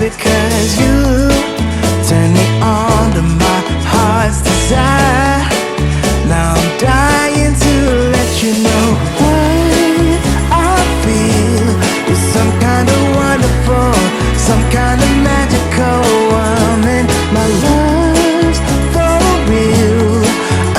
because you turn me on to my heart's desire. Now I'm dying to let you know what I feel is some kind of wonderful, some kind of magical woman. My love's for real.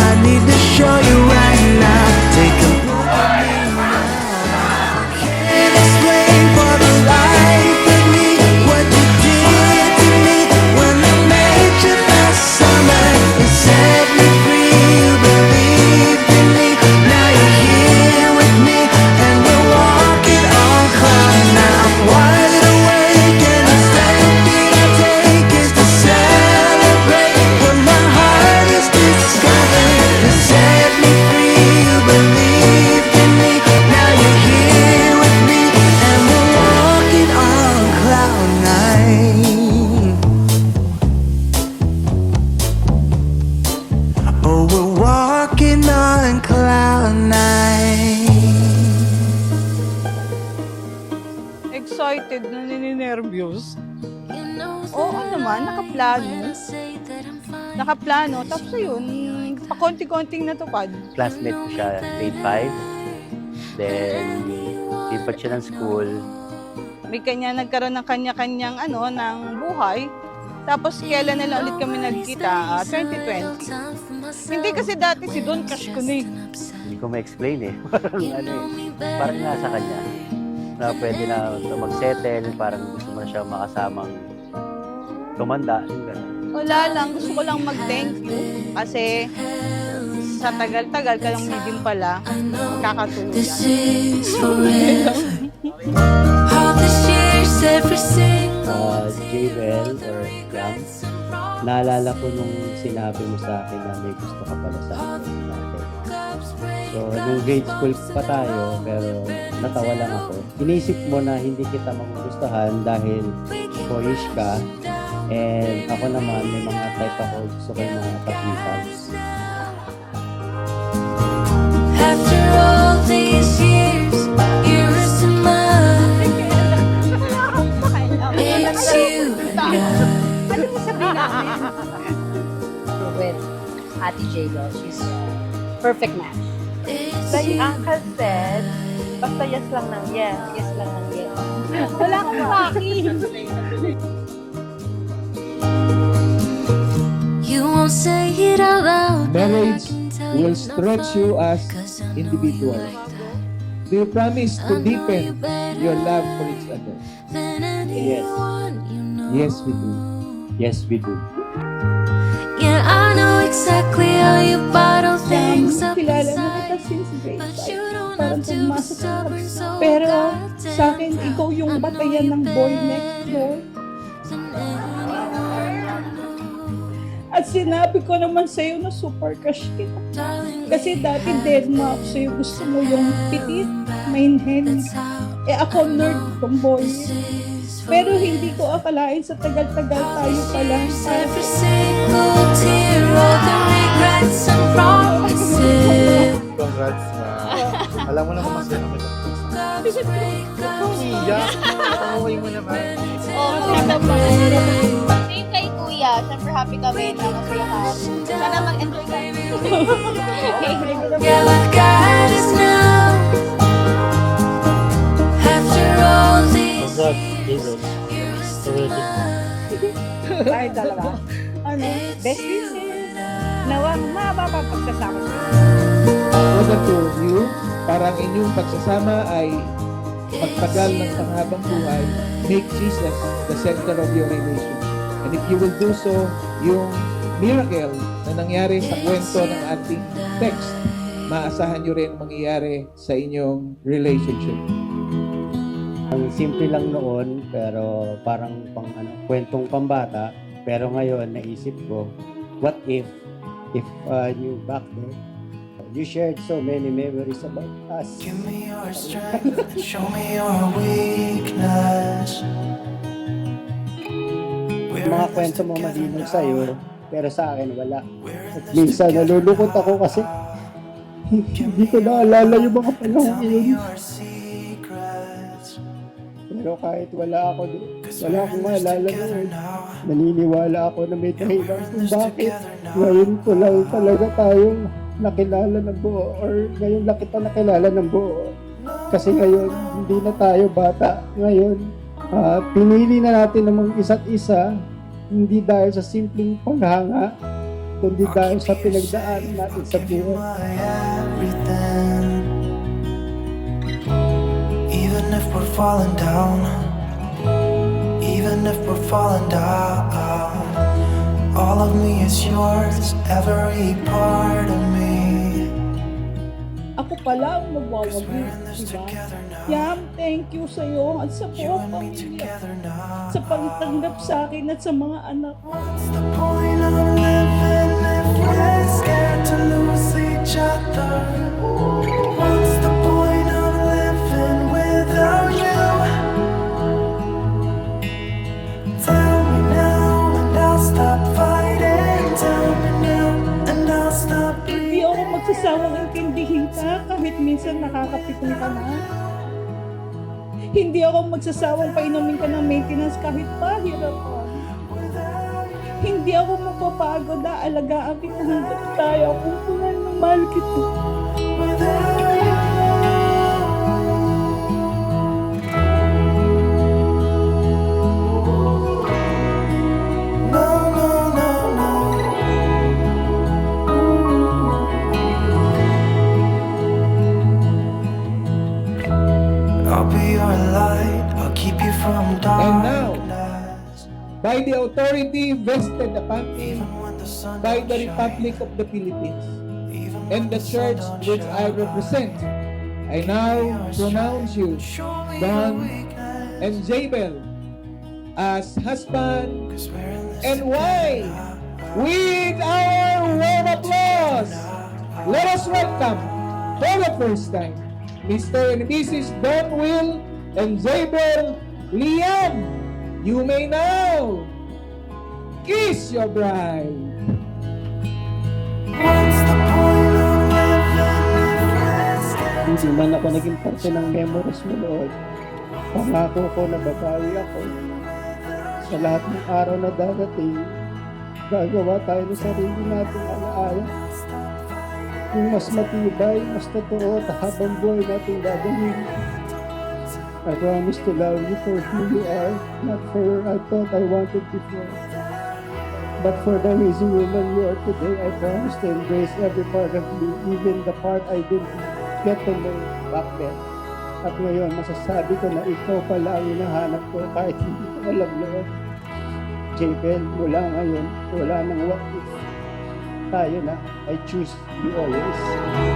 I need to show you right now. Take a look at me now. Can't explain for the life of me what you did to me when I met you last summer. You set me free, you believed in me. Now you're here with me and we're walking on cloud nine. I'm wide awake and the step that I take is to celebrate what my heart is discovering. You set me free, you believed in me. Now you're here with me and we're walking on cloud nine. Oh, we're walking on cloud nine. Excited na nininervyos. Oo naman, nakaplano. Nakaplano, tapos yun, pakonti-konting natupad. Classmate ko siya, grade 5. Then, lipat siya ng school. May nagkaroon ng kanya-kanyang ng buhay. Tapos kailan na lang ulit kami nagkita? 2020. Hindi kasi dati si Don crush ko na eh. Hindi ko ma-explain eh. Parang nasa kanya. Na pwede na mag-settle, parang gusto mo na siya makasamang tumanda. Yung gano'n. Wala lang, gusto ko lang mag-thank you. Kasi sa tagal-tagal ka lang din pala, kakatulong This yan. is forever. All these years, every single JBL or Cam, naalala ko nung sinabi mo sa akin na may gusto ka pala sa akin natin. So, nung grade school pa tayo, pero natawa lang ako. Inisip mo na hindi kita magugustuhan dahil boyish ka, and ako naman, may mga type ako, gusto ko yung mga pag-ipals. after all these years, you're a mine. It's you and I. With Ate J-Lo. She's perfect match. It's Like you. Uncle said, basta yes lang ng yes. Yes lang ng yes. Wala kang maki. You won't say it out loud. Marriage Tell will you stretch you as Cause I know individuals. you like that. Do you promise I to know you deepen better your love for each other? than anyone you know. Yes, we do. Yes, we do. Yeah, I know exactly how you bottle things up Kilala mo kita inside. since grade But 5. you don't Parang have to be pumasok ka. stubborn, so Pero goddamn sa akin, ikaw yung I know batayan ng you boy better next door. than anyone you know. At sinabi ko naman sa'yo na super crush kita. Darling, Kasi dati dead mo ako sa'yo. Gusto mo yung petit, mainhen. that's how Ako nerd, tomboy. this is for Pero hindi ko akalain sa tagal-tagal tayo pala. every single tear, all the regrets and promises. Congrats, ma. Alam mo na kung masaya na kita. Iya, pamuhay mo naman. Same kay Kuya. Siyempre happy kami na masiyahan. Sana mag-enjoy kami. Yeah, look at us now. After all these years, you're still mine. Tayo dalawa. Best wishes. Nawang mapapagsasama ko. For the two of you, parang inyong pagsasama ay magtagal ng panghabang buhay. Make Jesus the center of your relationship. And if you will do so, yung miracle na nangyari sa kwento ng ating text, maasahan nyo rin mangyayari sa inyong relationship. Ang simple lang noon, pero parang kwentong pambata. Pero ngayon, naisip ko, what if you back then, you shared so many memories about us. Give me your strength and show me your weakness. Mga kwento mo malinaw sa'yo, pero sa akin wala. At minsan nalulungkot ako kasi hindi ko naalala yung mga panahon Tell me yun. your secrets. Pero kahit wala akong maalala noon, naniniwala ako na may dahilan kung bakit ngayon ko lang talaga tayong nakilala ng buo or ngayon lang kita nakilala ng buo. Kasi ngayon, hindi na tayo bata. Ngayon, pinili na natin namang isa't isa, hindi dahil sa simpleng paghanga, kundi dahil sa pinagdaan natin sa buhay. Everything. Even if we're falling down, even if we're falling down, all of me is yours, every part of me. Ako pala ang magwawago, diba? Yam, thank you sa'yo at sa buong pamilya. Sa pagtanggap sa akin at sa mga anak ko. What's the point of living if we're scared to lose each other? What's the point of living without you? Tell me now and I'll stop fighting. Tell me now and I'll stop Hindi ako magsasawang intindihin ka kahit minsan nakakapikon ka na. Hindi ako magsasawang painumin ka ng maintenance kahit pahirapan. Hindi ako mapapagod na alagaan kita hanggang tayo kung tunay ng mahal kita. without you. No, no, no, no. I'll be your light. I'll keep you from And now, darkness. by the authority vested upon me Even when the sun by don't the shine. Republic of the Philippines Even and when the church sun don't which I shine. represent, I now pronounce you, Show me Don your weakness. and Jabel, as husband 'Cause we're in this and wife. With our warm applause, let us welcome for the first time Mr. and Mrs. Don Will and Jabel Liam. You may now kiss your bride. What's the point of living if we're scared? Hindi man ako naging parte ng memories mo noon. Pangako ko na babawi ako. Sa lahat ng araw na darating, gagawa tayo ng sarili nating alaala. Yung mas matibay, mas totoo at habang buhay natin gagawin. I promise to love you for who you are, not for I thought I wanted before. But for the amazing woman you are today, I promise to embrace every part of you, even the part I didn't get to know back then. At ngayon, masasabi ko na ikaw pala ang hinahanap ko kahit hindi ko alam noon. Jabel, mula ngayon, wala nang what if. Tayo na, I choose you always.